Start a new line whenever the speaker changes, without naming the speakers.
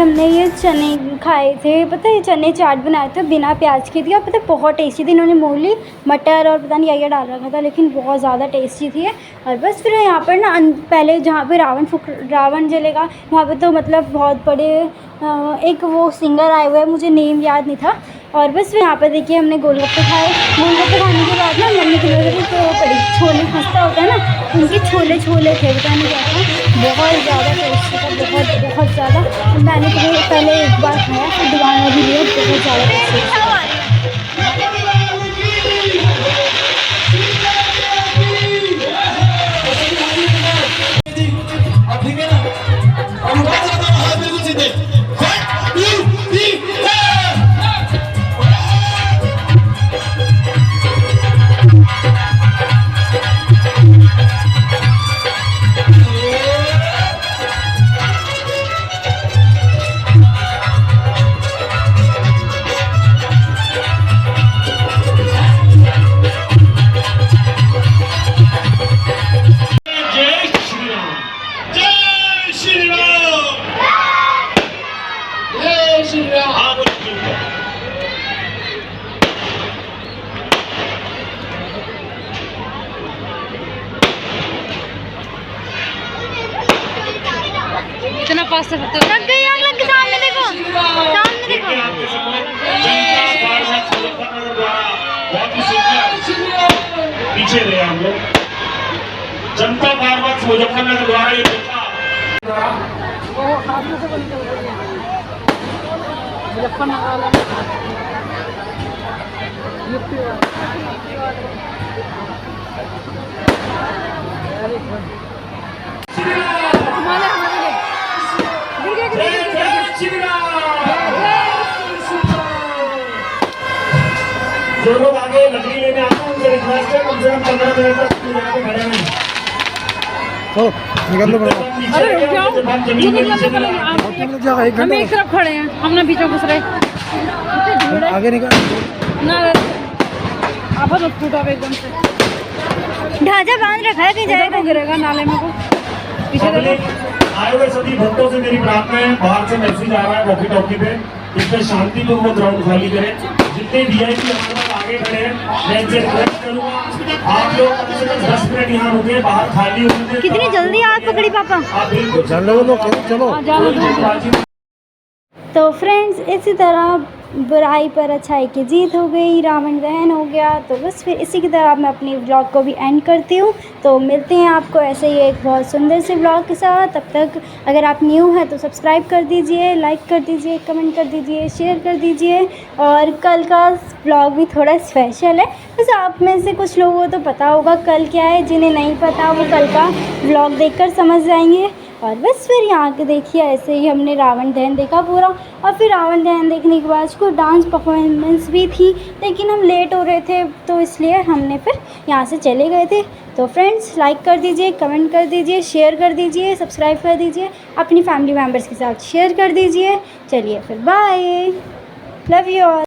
हमने ये चने खाए थे, पता है चने चाट बनाए थे बिना प्याज के दिया, पता है बहुत टेस्टी थी। इन्होंने मूली मटर और पता नहीं क्या क्या डाल रखा था, लेकिन बहुत ज़्यादा टेस्टी थी। और बस फिर यहाँ पर ना पहले जहाँ पे रावण जलेगा वहाँ पे तो मतलब बहुत बड़े एक वो सिंगर आए हुए हैं, मुझे नेम याद नहीं था। और बस फिर यहाँ पर देखिए हमने गोलगप्पे खाए। गोलगप्पे खाने के बाद ना मम्मी की नज़र तो पड़ी, छोले खस्ता होता है ना, उनके छोले थे, पता नहीं क्या था, बहुत ज़्यादा टेस्टी था, बहुत ज़्यादा। मैंने तो पहले एक बार खाया, फिर दोबारा भी लिया, बहुत ज़्यादा टेस्टी था।
इतना पास से लग गई आग, लग गई, सामने देखो, सामने देखो।
पीछे रहे हम लोग। जनता कारवां मुजफ्फरनगर द्वारा ये जो लोग आगे लकड़ी लेने आते हैं उनसे रिक्वेस्ट है कम से कम 15 मिनट तक यहाँ पे खड़े रहें। तो निकल लो बड़ा।
अरे रुक जाओ, हम एक तरफ खड़े हैं, हम ना पीछे घुस रहे।
आगे निकल
ना आप तो फूटा एकदम से
ढांचा बांध रखा है, कहीं जाएगा
गिरेगा नाले में को। पीछे देखो।
आए हुए सभी भक्तों से मेरी प्रार्थना है, बाहर से मैसेज आ रहा है वॉकी टॉकी पे, इसमें शांतिपूर्वक ग्राउंड खाली करें। जितने वीआईपी हमारे पास आगे खड़े हैं मैं इनसे रिक्वेस्ट करूंगा आप लोग कम से कम 10 मिनट यहाँ रुके, बाहर खाली होने।
कितनी जल्दी आग पकड़ी पापा।
चलो।
तो फ्रेंड्स इसी तरह बुराई पर अच्छाई की जीत हो गई, रावण दहन हो गया। तो बस फिर इसी की तरह मैं अपनी व्लॉग को भी एंड करती हूँ। तो मिलते हैं आपको ऐसे ही एक बहुत सुंदर से व्लॉग के साथ। तब तक अगर आप न्यू हैं तो सब्सक्राइब कर दीजिए, लाइक कर दीजिए, कमेंट कर दीजिए, शेयर कर दीजिए। और कल का व्लॉग भी थोड़ा स्पेशल है, बस आप में से कुछ लोगों को तो पता होगा कल क्या है, जिन्हें नहीं पता वो कल का व्लॉग देखकर समझ जाएंगे। और बस फिर यहाँ के देखिए ऐसे ही हमने रावण दहन देखा पूरा। और फिर रावण दहन देखने के बाद कुछ डांस परफॉर्मेंस भी थी, लेकिन हम लेट हो रहे थे तो इसलिए हमने फिर यहाँ से चले गए थे। तो फ्रेंड्स लाइक कर दीजिए, कमेंट कर दीजिए, शेयर कर दीजिए, सब्सक्राइब कर दीजिए, अपनी फैमिली मेम्बर्स के साथ शेयर कर दीजिए। चलिए फिर बाय, लव यू ऑल।